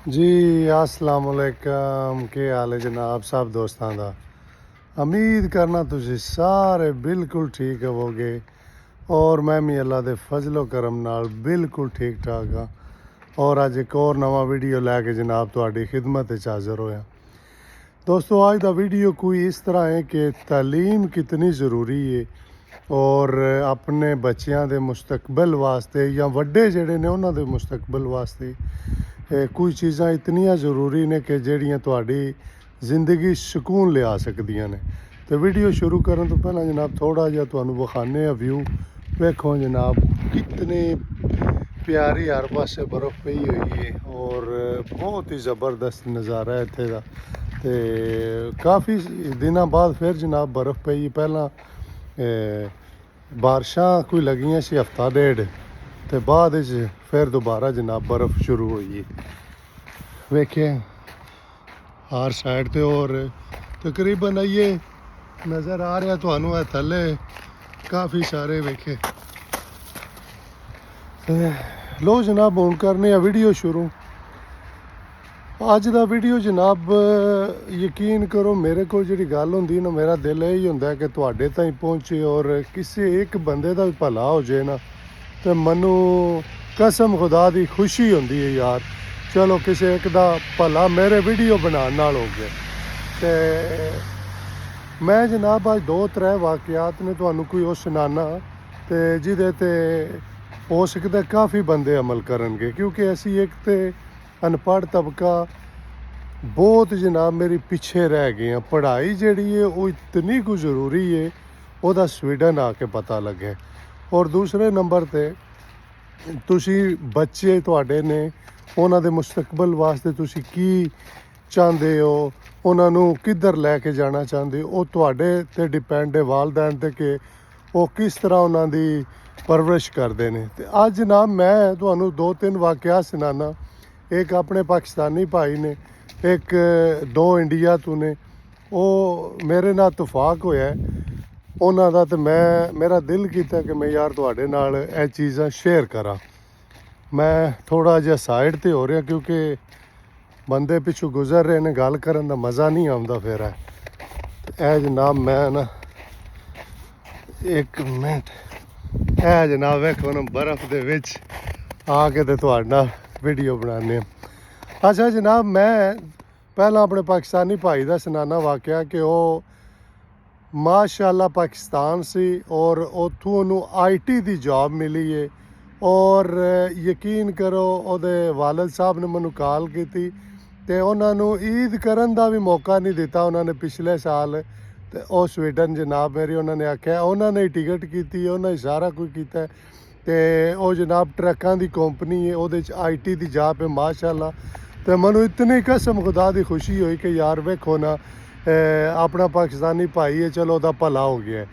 जी अस्सलाम वालेकुम। के हाल है जनाब सब दोस्तों का। उम्मीद करना तुसी सारे बिल्कुल ठीक होवोगे और मैं भी अल्लाह के फजलो करम नाल बिल्कुल ठीक ठाक हाँ। और अज एक और नवा वीडियो लैके जनाब तुहाडी खिदमत च हाज़र होया। दोस्तों अज का वीडियो कोई इस तरह है कि तालीम कितनी ज़रूरी है और अपने बच्चों के मुस्तकबल वास्ते या वड्डे जेडे ने उन्हां दे मुस्तकबल वास्ते कोई चीज़ां इतनियां ज़रूरी ने कि जड़ियां तुहाडी ज़िंदगी सुकून लिया सकदियां ने। तो वीडियो शुरू करने तो पहला जनाब थोड़ा जिहा तुहानूं विखाने आ व्यू। वेखो जनाब कितनी प्यारी हर पासे बर्फ़ पई हुई है और बहुत ही ज़बरदस्त नज़ारा है इत्थे दा। ते काफ़ी दिनों बाद फिर जनाब बर्फ़ पई। पहला बारिशां कोई लगियां सी हफ्ता डेढ़ ते बाद फिर दोबारा जनाब बर्फ़ शुरू हुई। वेखे हर साइड ते और तकरीबन ये नज़र आ रहा तुहानूं है थल्ले काफ़ी सारे वेखे। लो जनाब हुण करने वीडियो शुरू। अज का वीडियो जनाब यकीन करो मेरे को जी गल होंदी ना मेरा दिल यही होंदा कि तुहाडे ताईं पहुँचे और किसी एक बंदे का भी भला हो जाए ना तो मनु कसम खुदा दी खुशी होंदी है यार। चलो किसी एक दा भला मेरे वीडियो बनाने नाल हो गया। ते मैं जनाब अज 2-3 वाकयात ने तुहानूं कोई वो सुनाना ते जिहदे ते हो सकता काफ़ी बंदे अमल करनगे क्योंकि असी एक तो अनपढ़ तबका बहुत जनाब मेरी पिछे रह गए हैं। पढ़ाई जिहड़ी है वो इतनी कुछ ज़रूरी है वह स्वीडन आके पता लगे। और दूसरे नंबर ते तुसी बच्चे तुहाडे ने उन्हां दे मुस्तकबल वास्ते तुसी की चाहते हो उन्होंने किधर लैके जाना चाहते हो वो तुहाडे ते डिपेंड है वालदैन ते कि वो किस तरह उन्होंने परवरिश करते हैं। तो अज जनाब मैं तुहानूं 2-3 वाकया सुनाना। एक अपने पाकिस्तानी भाई ने एक 2 इंडिया तो ने वो मेरे नाल इतफाक होया उन्हां दा ते मैं मेरा दिल किया कि मैं यार तुहाडे नाल ये चीज़ां शेयर करा। मैं थोड़ा जिहा साइड ते हो रहा क्योंकि बंदे पिछू गुजर रहे ने गल करन दा मज़ा नहीं आउंदा। फिर है जनाब मैं ना एक मिनट है जनाब वेखो ना बर्फ़ दे विच आके ते तुहाडे नाल वीडियो बनाने। अच्छा जनाब मैं पहला अपने पाकिस्तानी भाई का सुनाना वाकया कि वो माशाअल्लाह पाकिस्तान सी और उत्थों उन्होंने IT की जॉब मिली है। और यकीन करो उहदे वालिद साहब ने मैनू कॉल की तो उन्होंने ईद करन दा भी मौका नहीं दिता। उन्होंने पिछले साल तो वह स्वीडन जनाब मेरी उन्होंने आख्या उन्होंने टिकट की उन्होंने सारा कुछ किया तो वह जनाब ट्रकों की कंपनी है वो IT की जॉब है माशाअल्लाह। तो मैनू इतनी कसम खुदा की खुशी हुई कि यार वेखो ना अपना पाकिस्तानी भाई है चलो वह भला हो गया।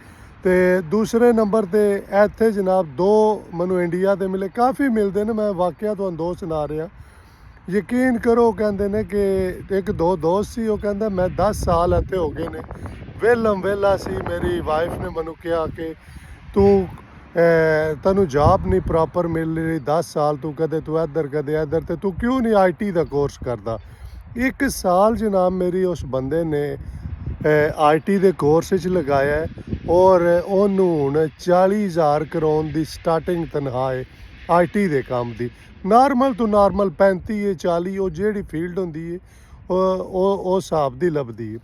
तो दूसरे नंबर पर इत्थे जनाब 2 मैनू इंडिया के मिले काफ़ी मिलते हैं। मैं वाकया तुहानूं 2 सुना रहा। यकीन करो कहते हैं कि एक 2 दोस्त सी वो कहता मैं 10 साल इत्थे हो गए ने वेला सी। मेरी वाइफ ने मैनू कहा कि तू तैनू जॉब नहीं प्रॉपर मिल रही 10 साल तू कदे तू इधर तो तू क्यों नहीं IT का कोर्स करता। 1 साल जनाब मेरी उस बंदे ने IT के कोर्स लगाया है और उन्होंने 40,000 करोड़ की स्टार्टिंग तनख्वाह है IT के काम की। नॉर्मल तो नॉर्मल 35 40 वो जी फील्ड होंगी है वो हिसाब की लभदी है।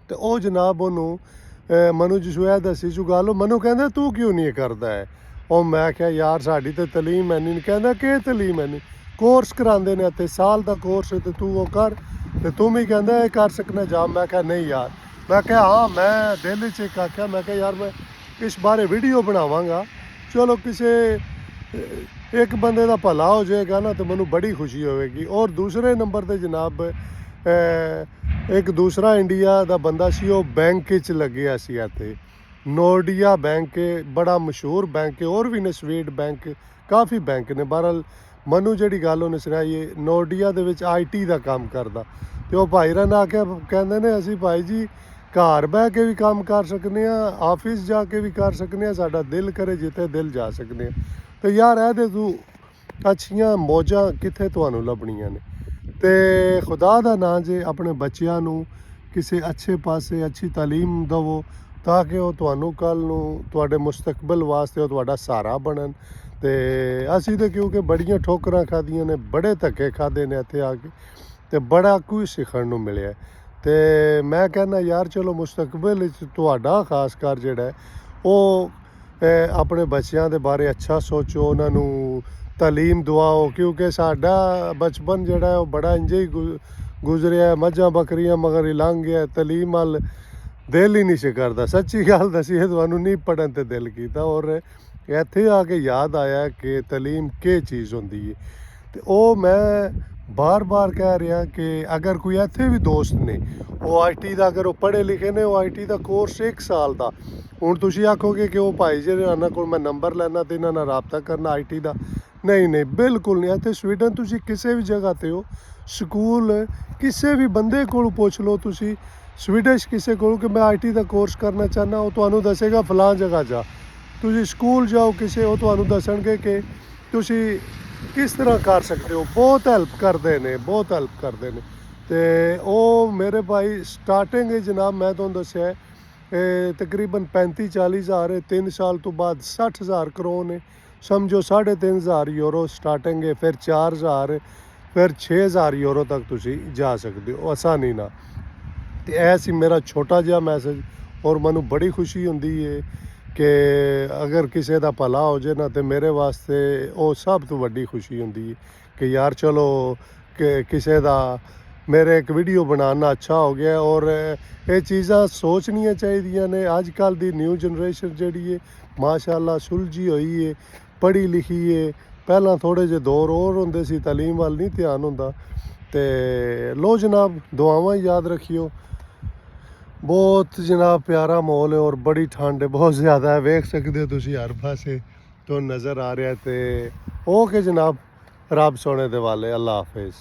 तो वह जनाब उन्होंने मनु जसोया दसी चु गल मनु कहना तू क्यों नहीं करता है। और मैं क्या यार साड़ी तो तलीम है नहीं। कहना कि तलीम है नहीं कोर्स कराते हैं इतने साल का कोर्स है तो तू वो कर तो तुम ही कहना ये कर सकना जॉब। मैं क्या नहीं यार मैं क्या हाँ मैं दिल च एक आख्या मैं क्या यार मैं इस बारे वीडियो बनावांगा। चलो किसी एक बंदे का भला हो जाएगा ना तो मैनू बड़ी खुशी होगी। और दूसरे नंबर पर जनाब एक दूसरा इंडिया का बंदा सी वो बैंक च लग्या सी इत्थे नोर्डिया बैंक है बड़ा मशहूर बैंक है। और भी ने स्वीट बैंक काफ़ी बैंक ने। बहरहाल मनु जी गल उन्हें सुनाई है नोर्डिया दे विच IT का काम करता। तो वह भाई ने आख्या कहते ने असी भाई जी घर बह के भी काम कर सकते ऑफिस जाके भी कर सकते साडा दिल करे जिथे दिल जा सकते। तो यार ए तू अच्छियां मौजां कित्थे तुहानूं लभणियां ने। ਤੇ ਖੁਦਾ ਦਾ ਨਾਂ ਜੇ ਆਪਣੇ ਬੱਚਿਆਂ ਨੂੰ ਕਿਸੇ ਅੱਛੇ ਪਾਸੇ ਅੱਛੀ ਤਾਲੀਮ ਦੇਵੋ ਤਾਂ ਕਿ ਉਹ ਤੁਹਾਨੂੰ ਕੱਲ੍ਹ ਨੂੰ ਤੁਹਾਡੇ ਮੁਸਤਕਬਲ ਵਾਸਤੇ ਉਹ ਤੁਹਾਡਾ ਸਹਾਰਾ ਬਣਨ। ਤੇ ਅਸੀਂ ਤਾਂ ਕਿਉਂਕਿ ਬੜੀਆਂ ਠੋਕਰਾਂ ਖਾਧੀਆਂ ਨੇ, ਬੜੇ ਧੱਕੇ ਖਾਧੇ ਨੇ ਇੱਥੇ ਆ ਕੇ, ਤੇ ਬੜਾ ਕੁਝ ਸਿੱਖਣ ਨੂੰ ਮਿਲਿਆ। ਤੇ ਮੈਂ ਕਹਿੰਦਾ ਯਾਰ ਚਲੋ ਮੁਸਤਕਬਲ ਵਿੱਚ ਤੁਹਾਡਾ ਖਾਸ ਕਰ ਜਿਹੜਾ ਹੈ ਉਹ ਆਪਣੇ ਬੱਚਿਆਂ ਦੇ ਬਾਰੇ ਅੱਛਾ ਸੋਚੋ, ਉਹਨਾਂ ਨੂੰ ਤਾਲੀਮ ਦਵਾਓ, ਕਿਉਂਕਿ ਸਾਡਾ ਬਚਪਨ ਜਿਹੜਾ ਹੈ ਉਹ ਬੜਾ ਇੰਝ ਹੀ ਗੁਜ਼ਰਿਆ, ਮੱਝਾਂ ਬੱਕਰੀਆਂ ਮਗਰ ਹੀ ਲੰਘ ਗਿਆ, ਤਾਲੀਮ ਵੱਲ ਦਿਲ ਹੀ ਨਹੀਂ ਸੀ ਕਰਦਾ। ਸੱਚੀ ਗੱਲ ਦੱਸੀਏ ਤੁਹਾਨੂੰ, ਨਹੀਂ ਪੜ੍ਹਨ ਤੇ ਦਿਲ ਕੀਤਾ। ਔਰ ਇੱਥੇ ਆ ਕੇ ਯਾਦ ਆਇਆ ਕਿ ਤਾਲੀਮ ਕੀ ਚੀਜ਼ ਹੁੰਦੀ ਹੈ। ਤੇ ਉਹ ਮੈਂ ਬਾਰ-ਬਾਰ ਕਹਿ ਰਿਹਾ ਕਿ ਅਗਰ ਕੋਈ ਇੱਥੇ ਵੀ ਦੋਸਤ ਨੇ ਉਹ IT ਦਾ, ਅਗਰ ਉਹ ਪੜ੍ਹੇ ਲਿਖੇ ਨੇ, ਉਹ IT ਦਾ ਕੋਰਸ 1 ਸਾਲ ਦਾ, ਹੁਣ ਤੁਸੀਂ ਆਖੋਗੇ ਕਿ ਉਹ ਭਾਈ ਜਿਹੜੇ ਇਹਨਾਂ ਕੋਲ ਮੈਂ ਨੰਬਰ ਲੈਣਾ ਤੇ ਇਹਨਾਂ ਨਾਲ ਰਾਬਤਾ ਕਰਨਾ IT ਦਾ, ਨਹੀਂ ਬਿਲਕੁਲ ਨਹੀਂ। ਇੱਥੇ ਸਵੀਡਨ ਤੁਸੀਂ ਕਿਸੇ ਵੀ ਜਗ੍ਹਾ ਤੇ ਹੋ, ਸਕੂਲ ਕਿਸੇ ਵੀ ਬੰਦੇ ਕੋਲ ਪੁੱਛ ਲਓ ਤੁਸੀਂ, ਸਵੀਡਿਸ਼ ਕਿਸੇ ਕੋਲ ਕਿ ਮੈਂ IT ਦਾ ਕੋਰਸ ਕਰਨਾ ਚਾਹੁੰਦਾ, ਉਹ ਤੁਹਾਨੂੰ ਦੱਸੇਗਾ ਫਲਾਂ ਜਗ੍ਹਾ ਜਾ। ਤੁਸੀਂ ਸਕੂਲ ਜਾਓ ਕਿਸੇ, ਉਹ ਤੁਹਾਨੂੰ ਦੱਸਣਗੇ ਕਿ ਤੁਸੀਂ ਕਿਸ ਤਰ੍ਹਾਂ ਕਰ ਸਕਦੇ ਹੋ। ਬਹੁਤ ਹੈਲਪ ਕਰਦੇ ਨੇ, ਬਹੁਤ ਹੈਲਪ ਕਰਦੇ ਨੇ। ਤੇ ਉਹ ਮੇਰੇ ਭਾਈ ਸਟਾਰਟਿੰਗ ਹੈ ਜਨਾਬ, ਮੈਂ ਤੁਹਾਨੂੰ ਦੱਸਿਆ ਤਕਰੀਬਨ 35-40 ਹਜ਼ਾਰ ਹੈ, 3 ਸਾਲ ਤੋਂ ਬਾਅਦ 60,000 ਕਰੋਨ ਹੈ, ਸਮਝੋ 3,500 ਯੂਰੋ ਸਟਾਰਟਿੰਗ ਹੈ, ਫਿਰ 4,000 ਫਿਰ 6,000 ਯੂਰੋ ਤੱਕ ਤੁਸੀਂ ਜਾ ਸਕਦੇ ਹੋ ਆਸਾਨੀ ਨਾਲ। ਤੇ ਇਹ ਸੀ ਮੇਰਾ ਛੋਟਾ ਜਿਹਾ ਮੈਸੇਜ। ਔਰ ਮੈਨੂੰ ਬੜੀ ਖੁਸ਼ੀ ਹੁੰਦੀ ਹੈ ਕਿ ਅਗਰ ਕਿਸੇ ਦਾ ਭਲਾ ਹੋ ਜਾਏ ਨਾ, ਤੇ ਮੇਰੇ ਵਾਸਤੇ ਉਹ ਸਭ ਤੋਂ ਵੱਡੀ ਖੁਸ਼ੀ ਹੁੰਦੀ ਹੈ ਕਿ ਯਾਰ ਚਲੋ ਕਿ ਕਿਸੇ ਦਾ ਮੇਰੇ ਇੱਕ ਵੀਡੀਓ ਬਣਾਉਣਾ ਅੱਛਾ ਹੋ ਗਿਆ। ਔਰ ਇਹ ਚੀਜ਼ਾਂ ਸੋਚਣੀਆਂ ਚਾਹੀਦੀਆਂ ਨੇ। ਅੱਜ ਕੱਲ੍ਹ ਦੀ ਨਿਊ ਜਨਰੇਸ਼ਨ ਜਿਹੜੀ ਹੈ ਮਾਸ਼ਾਅੱਲਾ ਸੁਲਝੀ ਹੋਈ ਹੈ, ਪੜ੍ਹੀ ਲਿਖੀ ਹੈ। ਪਹਿਲਾਂ ਥੋੜ੍ਹੇ ਜਿਹੇ ਦੌਰ ਹੋਰ ਹੁੰਦੇ ਸੀ, ਤਾਲੀਮ ਵੱਲ ਨਹੀਂ ਧਿਆਨ ਹੁੰਦਾ। ਤੇ ਲੋ ਜਨਾਬ, ਦੁਆਵਾਂ ਯਾਦ ਰੱਖਿਓ। ਬਹੁਤ ਜਨਾਬ ਪਿਆਰਾ ਮਾਹੌਲ ਹੈ ਔਰ ਬੜੀ ਠੰਡ ਹੈ, ਬਹੁਤ ਜ਼ਿਆਦਾ ਹੈ, ਵੇਖ ਸਕਦੇ ਹੋ ਤੁਸੀਂ ਹਰ ਪਾਸੇ ਤੋਂ ਨਜ਼ਰ ਆ ਰਿਹਾ। ਤੇ ਓਕੇ ਜਨਾਬ, ਰੱਬ ਸੋਹਣੇ ਦੇ ਵਾਲੇ, ਅੱਲਾ ਹਾਫਿਜ਼।